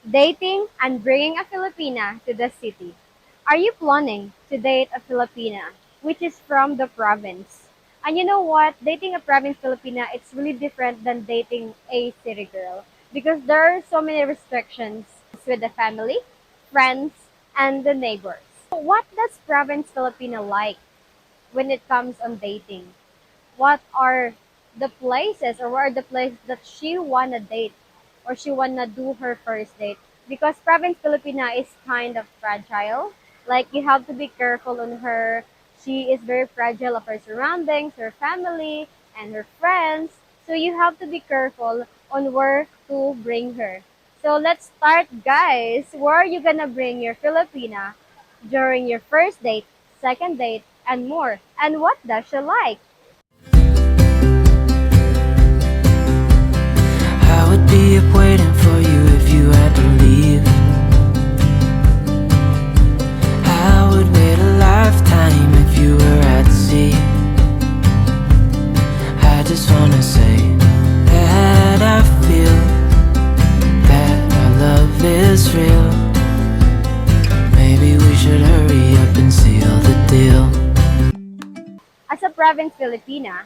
Dating and bringing a Filipina to the city. Are you planning to date a Filipina, which is from the province? And you know what? Dating a province Filipina, it's really different than dating a city girl because there are so many restrictions with the family, friends, and the neighbors. So what does province Filipina like when it comes on dating? What are the places or where are the places that she wanna date or she wanna do her first date? Because province Filipina is kind of fragile. Like you have to be careful on her. She is very fragile of her surroundings, her family, and her friends. So you have to be careful on where to bring her. So let's start, guys. Where are you gonna bring your Filipina during your first date, second date, and more? And what does she like? I would be up waiting for you if you had to leave. I would wait a lifetime if you were at sea. I just wanna say that I feel that our love is real. Maybe we should hurry up and seal the deal. As a province Filipina,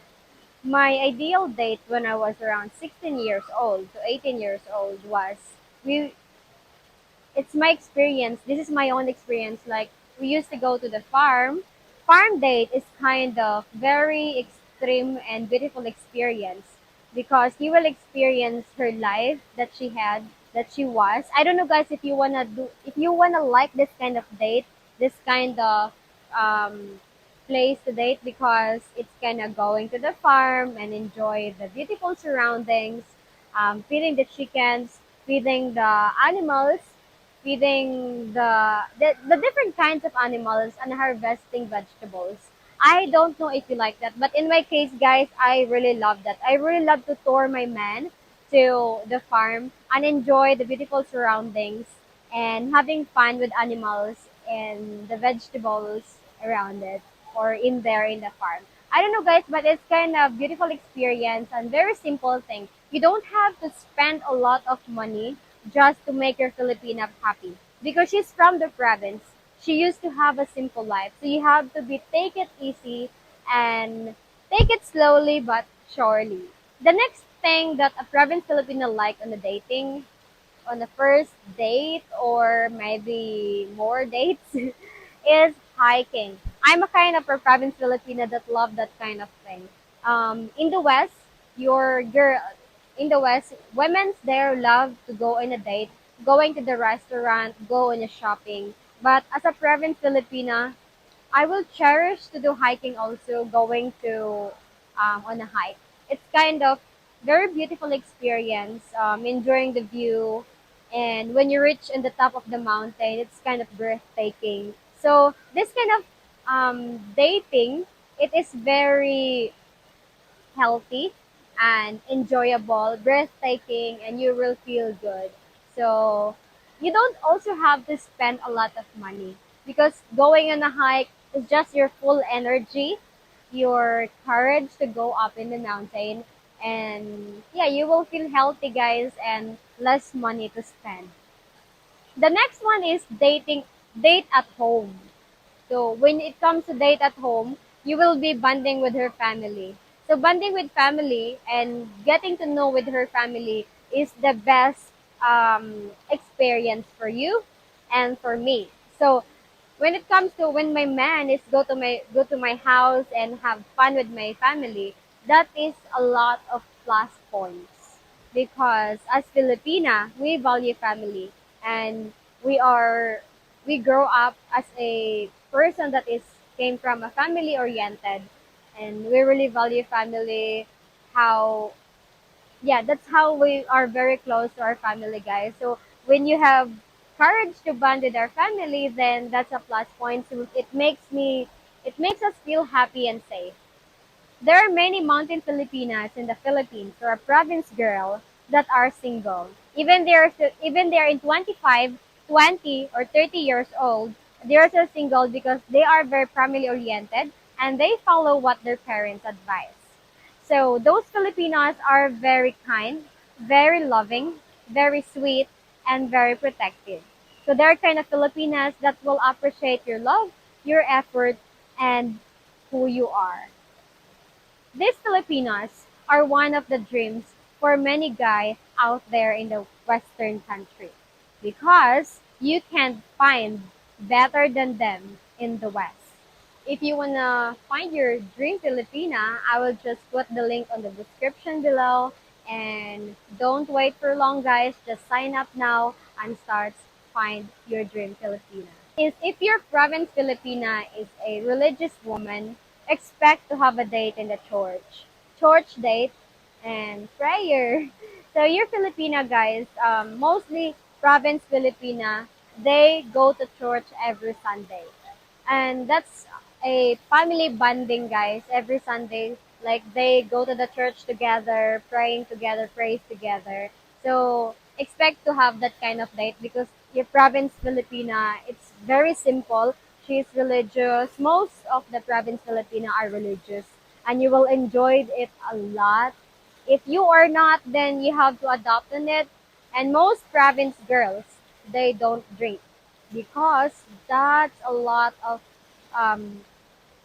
my ideal date when I was around 16 years old to 18 years old was we it's my experience. This is my own experience. Like we used to go to the farm. Farm date is kind of very extreme and beautiful experience because you will experience her life that she had, that she was. I don't know, guys, if you wanna like this kind of date, this kind of place to date because it's kind of going to the farm and enjoy the beautiful surroundings, feeding the chickens, feeding the animals, feeding the different kinds of animals and harvesting vegetables. I don't know if you like that, but in my case, guys, I really love that. I really love to tour my man to the farm and enjoy the beautiful surroundings and having fun with animals and the vegetables around it or in there in the farm. I don't know, guys, but it's kind of beautiful experience and very simple thing. You don't have to spend a lot of money just to make your Filipina happy. Because she's from the province, she used to have a simple life. So you have to be take it easy and take it slowly but surely. The next thing that a province Filipino like on the dating, on the first date or maybe more dates is hiking. I'm a kind of a province Filipina that love that kind of thing. In the West, your girl in the West, women's there love to go on a date, going to the restaurant, go on a shopping. But as a province Filipina, I will cherish to do hiking also, going to on a hike. It's kind of very beautiful experience, enjoying the view, and when you reach in the top of the mountain, it's kind of breathtaking. So this kind of dating, it is very healthy and enjoyable, breathtaking, and you will feel good. So you don't also have to spend a lot of money because going on a hike is just your full energy, your courage to go up in the mountain, and yeah, you will feel healthy, guys, and less money to spend. The next one is date at home. So when it comes to date at home, you will be bonding with her family. So bonding with family and getting to know with her family is the best experience for you and for me. So when it comes to when my man is go to my house and have fun with my family, that is a lot of plus points because as Filipina, we value family and we are we grow up as a person that is came from a family oriented and we really value family how yeah, that's how we are very close to our family, guys. So when you have courage to bond with our family, then that's a plus point. So it makes us feel happy and safe. There are many mountain Filipinas in the Philippines or a province girl that are single. Even they're in 25, 20 or 30 years old, they are still single because they are very family oriented and they follow what their parents advise. So those Filipinos are very kind, very loving, very sweet, and very protective. So they're kind of Filipinas that will appreciate your love, your effort, and who you are. These Filipinos are one of the dreams for many guys out there in the Western country because you can't find better than them in the West. If you wanna find your dream Filipina, I will just put the link on the description below. And don't wait for long, guys. Just sign up now and start find your dream Filipina. Is if your province Filipina is a religious woman, expect to have a date in the church date, and prayer. So your Filipina guys, mostly province Filipina, they go to church every Sunday, and that's a family bonding, guys. Every Sunday, like they go to the church together, praying together, praise together. So expect to have that kind of date because your province Filipina, it's very simple. She's religious. Most of the province Filipina are religious, and you will enjoy it a lot. If you are not, then you have to adopt on it. And most province girls, they don't drink because that's um,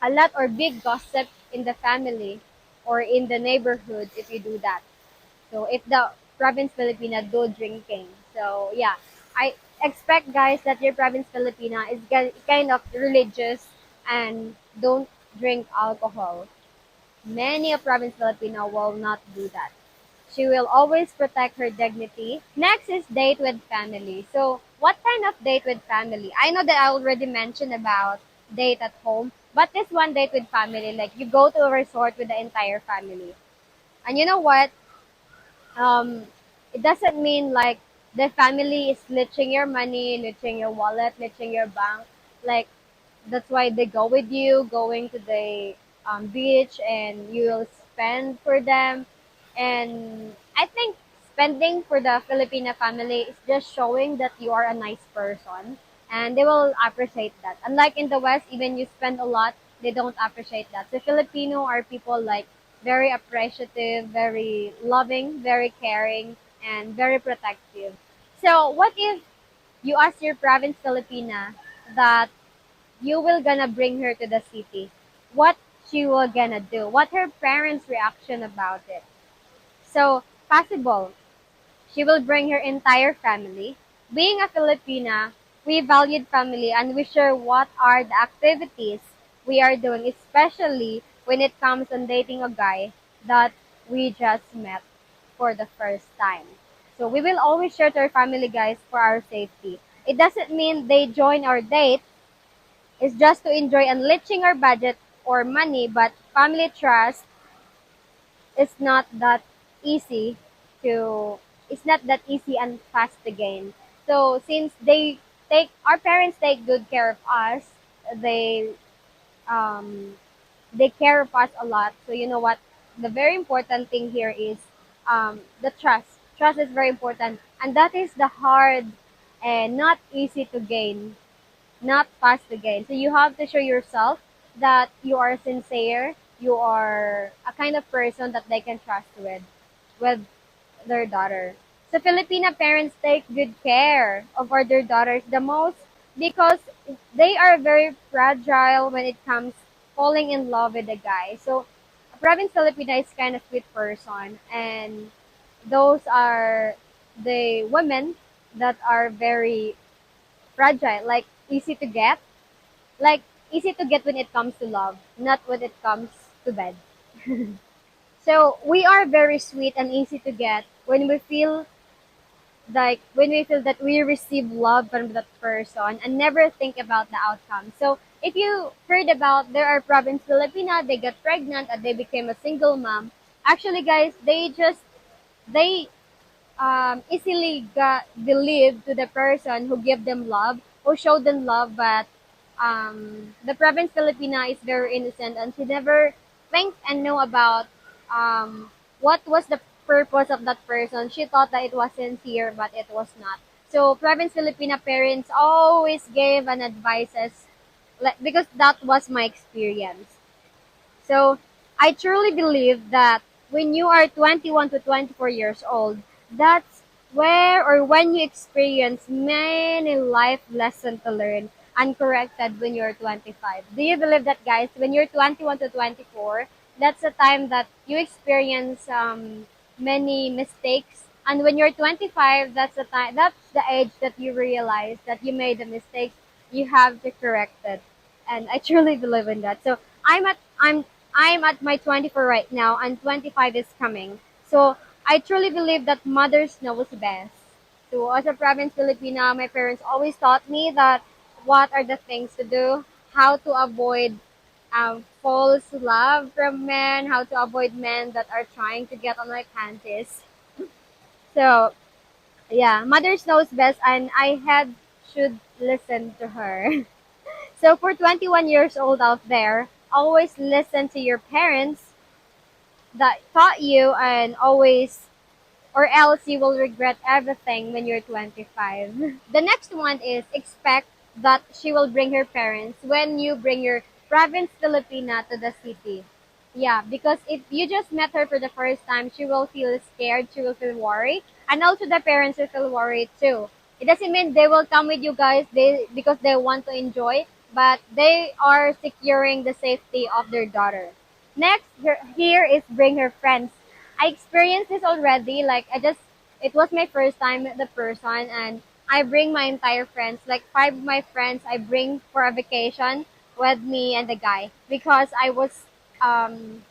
a lot or big gossip in the family or in the neighborhood if you do that. So if the province Filipina do drinking, so yeah, I expect guys that your province Filipina is kind of religious and don't drink alcohol. Many of province Filipino will not do that. She will always protect her dignity. Next is date with family. So, what kind of date with family? I know that I already mentioned about date at home, but this one date with family, like you go to a resort with the entire family. And you know what? Um, it doesn't mean like the family is leeching your money, leeching your wallet, leeching your bank. Like that's why they go with you, going to the beach, and you'll spend for them. And I think spending for the Filipina family is just showing that you are a nice person, and they will appreciate that. Unlike in the West, even you spend a lot, they don't appreciate that. So Filipino are people like very appreciative, very loving, very caring, and very protective. So what if you ask your province Filipina that you will gonna bring her to the city? What she will gonna do? What her parents' reaction about it? So possible she will bring her entire family. Being a Filipina, we valued family and we share what are the activities we are doing, especially when it comes on dating a guy that we just met for the first time. So we will always share to our family, guys, for our safety. It doesn't mean they join our date. It's just to enjoy enriching our budget or money, but family trust is not that easy to it's not that easy and fast to gain. So since take our parents take good care of us, they um they care of us a lot. So you know what? The very important thing here is the trust. Trust is very important, and that is the hard and not easy to gain, not fast to gain. So you have to show yourself that you are sincere, you are a kind of person that they can trust with their daughter. So Filipina parents take good care of their daughters the most because they are very fragile when it comes falling in love with a guy. So a province Filipina is kind of sweet person, and those are the women that are very fragile, like easy to get, like easy to get when it comes to love, not when it comes to bed. So we are very sweet and easy to get when we feel that we receive love from that person and never think about the outcome. So if you heard about there are province Filipina, they get pregnant and they became a single mom. Actually, guys, they easily got believed to the person who give them love, who showed them love, but the province Filipina is very innocent and she never think and know about what was the purpose of that person. She thought that it was sincere, but it was not. So province Filipina parents always gave an advices like, because that was my experience. So I truly believe that when you are 21 to 24 years old, that's where or when you experience many life lessons to learn uncorrected when you're 25. Do you believe that, guys? When you're 21 to 24, that's the time that you experience many mistakes. And when you're 25, that's the time, that's the age that you realize that you made the mistakes. You have to correct it, and I truly believe in that. So I'm at my 24 right now, and 25 is coming. So I truly believe that mothers knows best. So as a province Filipina, my parents always taught me that what are the things to do, how to avoid false love from men, how to avoid men that are trying to get on my panties. So yeah, mothers knows best, and I had should listen to her. So for 21 years old out there, always listen to your parents that taught you, and always, or else you will regret everything when you're 25. The next one is expect that she will bring her parents when you bring your province Filipina to the city. Yeah, because if you just met her for the first time, she will feel scared, she will feel worried, and also the parents will feel worried too. It doesn't mean they will come with you guys they because they want to enjoy, but they are securing the safety of their daughter. Next, here is bring her friends. I experienced this already. Like it was my first time with the person, and I bring my entire friends, like five of my friends. I bring for a vacation with me and the guy because um,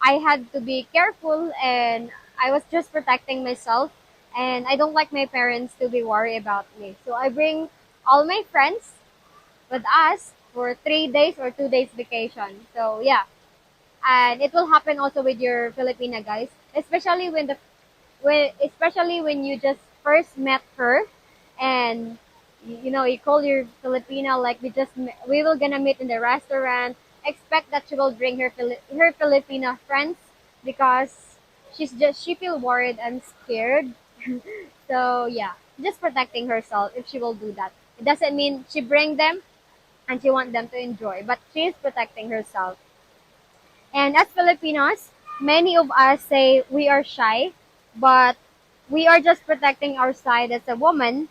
I had to be careful, and I was just protecting myself, and I don't like my parents to be worried about me. So I bring all my friends with us for 3 days or 2 days vacation. So yeah, and it will happen also with your Filipina guys, especially when you just first met her, and you know you call your Filipina like we will gonna meet in the restaurant. Expect that she will bring her Filipina friends because she feel worried and scared. So yeah, just protecting herself if she will do that. It doesn't mean she bring them and she want them to enjoy, but she's protecting herself. And as Filipinos, many of us say we are shy, but we are just protecting our side as a woman,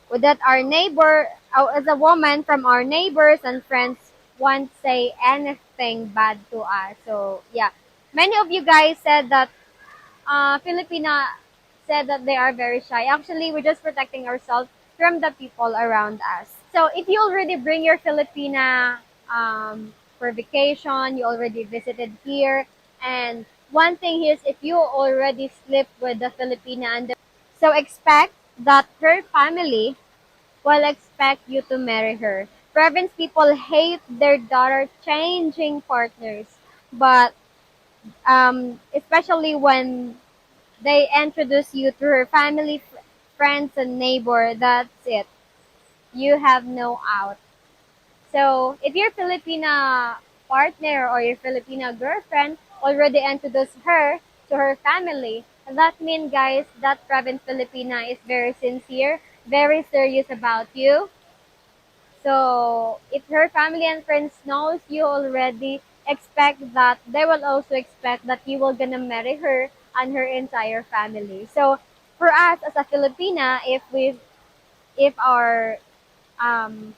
that our neighbor, as a woman from our neighbors and friends won't say anything bad to us. So yeah, many of you guys said that Filipina said that they are very shy. Actually, we're just protecting ourselves from the people around us. So if you already bring your Filipina for vacation, you already visited here, and one thing is if you already sleep with the Filipina and so expect that her family will expect you to marry her. Province people hate their daughter changing partners, but especially when they introduce you to her family, friends, and neighbor. That's it. You have no out. So if your Filipina partner or your Filipina girlfriend already introduced her to her family, that means, guys, that province Filipina is very sincere, very serious about you. So if her family and friends knows you already, expect that they will also expect that you will gonna marry her and her entire family. So for us as a Filipina, if our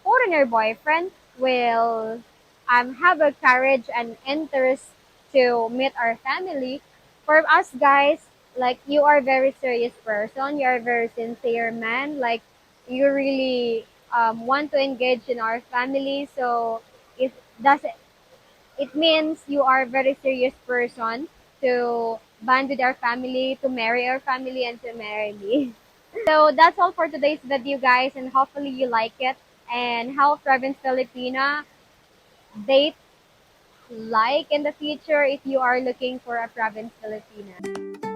foreigner boyfriend will have a courage and interest to meet our family, for us guys, like you are very serious person, you are a very sincere man, like you really want to engage in our family. So it does it means you are a very serious person to bond with our family, to marry our family, and to marry me. So that's all for today's video, guys, and hopefully you like it. And how Province Filipina date like in the future if you are looking for a Province Filipina.